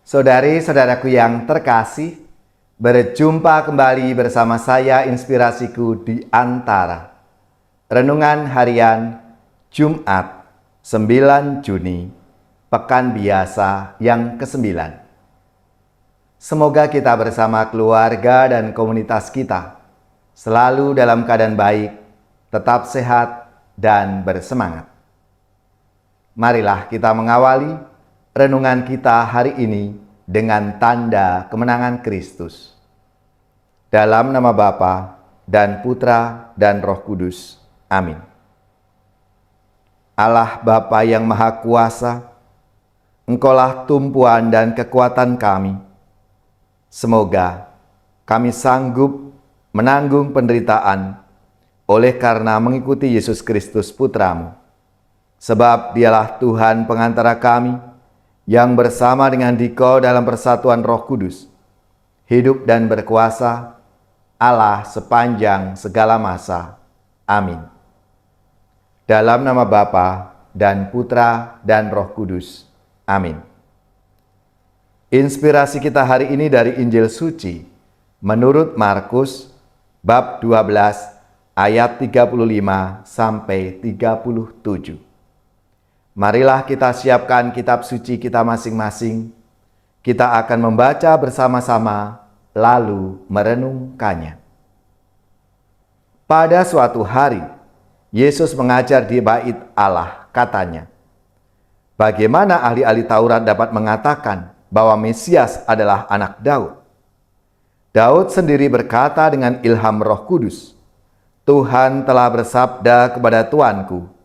Saudari-saudaraku yang terkasih, berjumpa kembali bersama saya Inspirasiku di Antara. Renungan harian Jumat 9 Juni, Pekan Biasa yang ke-9. Semoga kita bersama keluarga dan komunitas kita selalu dalam keadaan baik, tetap sehat, dan bersemangat. Marilah kita mengawali renungan kita hari ini dengan tanda kemenangan Kristus. Dalam nama Bapa dan Putra dan Roh Kudus. Amin. Allah Bapa yang Maha Kuasa, Engkaulah tumpuan dan kekuatan kami. Semoga kami sanggup menanggung penderitaan oleh karena mengikuti Yesus Kristus Putramu. Sebab Dialah Tuhan pengantara kami, yang bersama dengan Dikau dalam persatuan Roh Kudus, hidup dan berkuasa, Allah sepanjang segala masa. Amin. Dalam nama Bapa dan Putra dan Roh Kudus. Amin. Inspirasi kita hari ini dari Injil Suci menurut Markus bab 12 ayat 35 sampai 37. Marilah kita siapkan kitab suci kita masing-masing. Kita akan membaca bersama-sama, lalu merenungkannya. Pada suatu hari, Yesus mengajar di Bait Allah, katanya, "Bagaimana ahli-ahli Taurat dapat mengatakan bahwa Mesias adalah anak Daud? Daud sendiri berkata dengan ilham Roh Kudus, 'Tuhan telah bersabda kepada Tuanku,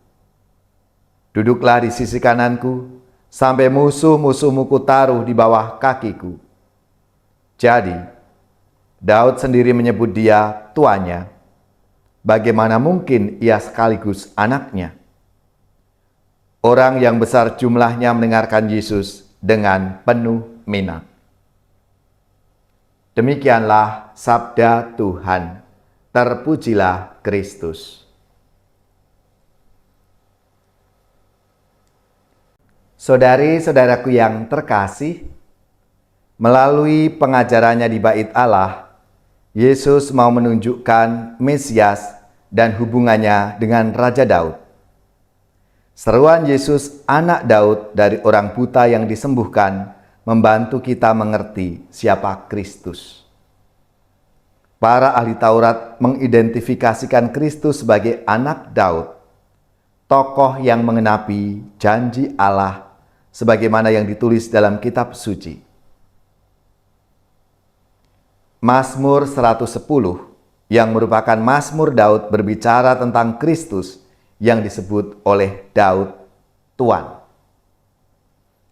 duduklah di sisi kananku, sampai musuh-musuhmu kutaruh di bawah kakiku.' Jadi, Daud sendiri menyebut dia tuannya. Bagaimana mungkin ia sekaligus anaknya?" Orang yang besar jumlahnya mendengarkan Yesus dengan penuh minat. Demikianlah sabda Tuhan. Terpujilah Kristus. Saudari-saudaraku yang terkasih, melalui pengajarannya di Bait Allah, Yesus mau menunjukkan Mesias dan hubungannya dengan Raja Daud. Seruan Yesus, anak Daud dari orang buta yang disembuhkan, membantu kita mengerti siapa Kristus. Para ahli Taurat mengidentifikasikan Kristus sebagai anak Daud, tokoh yang mengenapi janji Allah sebagaimana yang ditulis dalam kitab suci. Mazmur 110 yang merupakan Mazmur Daud berbicara tentang Kristus yang disebut oleh Daud Tuan.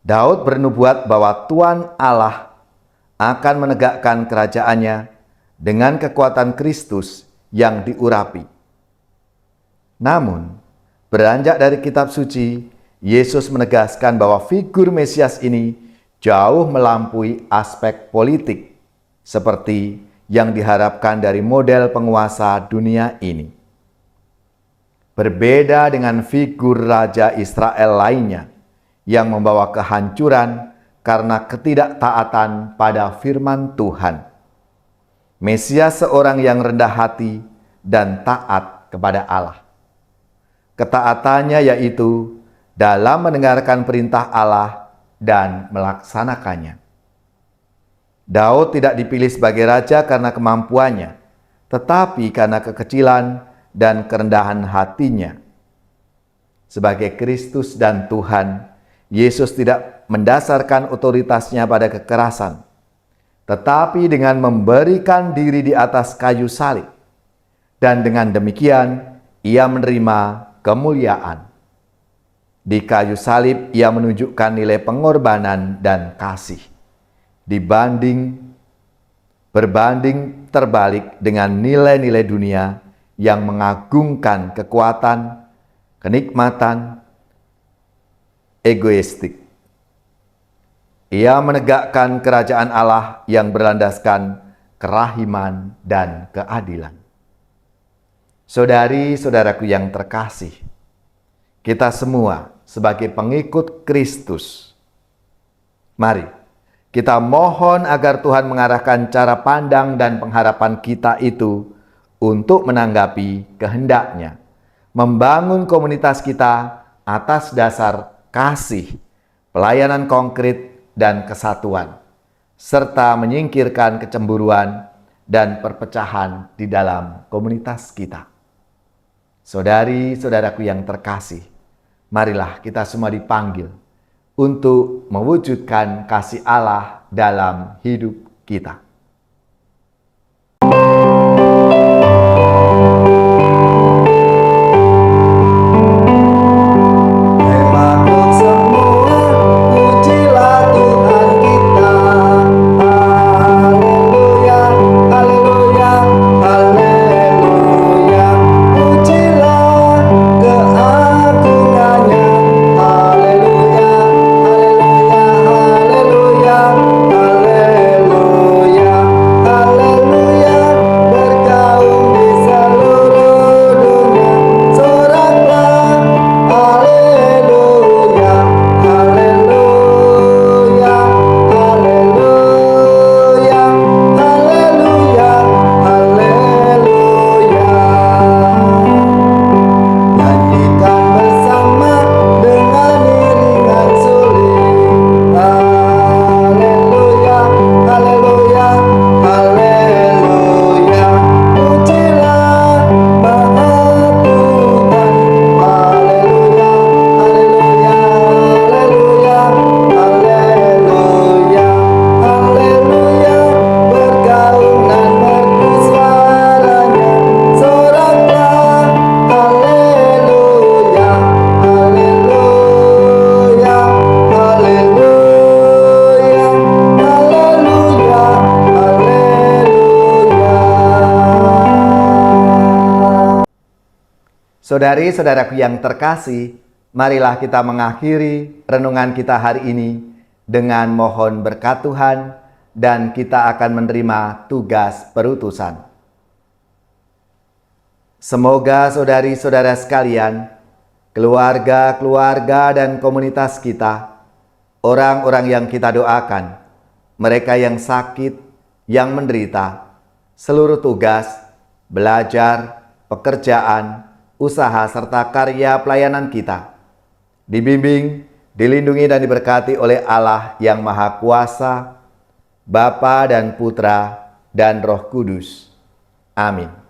Daud bernubuat bahwa Tuan Allah akan menegakkan kerajaannya dengan kekuatan Kristus yang diurapi. Namun, beranjak dari kitab suci, Yesus menegaskan bahwa figur Mesias ini jauh melampaui aspek politik seperti yang diharapkan dari model penguasa dunia ini. Berbeda dengan figur Raja Israel lainnya yang membawa kehancuran karena ketidaktaatan pada firman Tuhan. Mesias seorang yang rendah hati dan taat kepada Allah. Ketaatannya yaitu dalam mendengarkan perintah Allah dan melaksanakannya. Daud tidak dipilih sebagai raja karena kemampuannya, tetapi karena kekecilan dan kerendahan hatinya. Sebagai Kristus dan Tuhan, Yesus tidak mendasarkan otoritasnya pada kekerasan, tetapi dengan memberikan diri di atas kayu salib. Dan dengan demikian, ia menerima kemuliaan. Di kayu salib, ia menunjukkan nilai pengorbanan dan kasih. Berbanding terbalik dengan nilai-nilai dunia yang mengagungkan kekuatan, kenikmatan, egoistik. Ia menegakkan kerajaan Allah yang berlandaskan kerahiman dan keadilan. Saudari-saudaraku yang terkasih, kita semua sebagai pengikut Kristus, mari Kita mohon agar Tuhan mengarahkan cara pandang dan pengharapan kita itu untuk menanggapi kehendak-Nya, membangun komunitas kita atas dasar kasih, pelayanan konkret, dan kesatuan, serta menyingkirkan kecemburuan dan perpecahan di dalam komunitas kita. Saudari-saudaraku yang terkasih, marilah kita semua dipanggil untuk mewujudkan kasih Allah dalam hidup kita. Saudari-saudaraku yang terkasih, marilah kita mengakhiri renungan kita hari ini dengan mohon berkat Tuhan dan kita akan menerima tugas perutusan. Semoga saudari-saudara sekalian, keluarga-keluarga dan komunitas kita, orang-orang yang kita doakan, mereka yang sakit, yang menderita, seluruh tugas, belajar, pekerjaan, usaha serta karya pelayanan kita dibimbing, dilindungi dan diberkati oleh Allah yang Maha Kuasa, Bapa dan Putra dan Roh Kudus. Amin.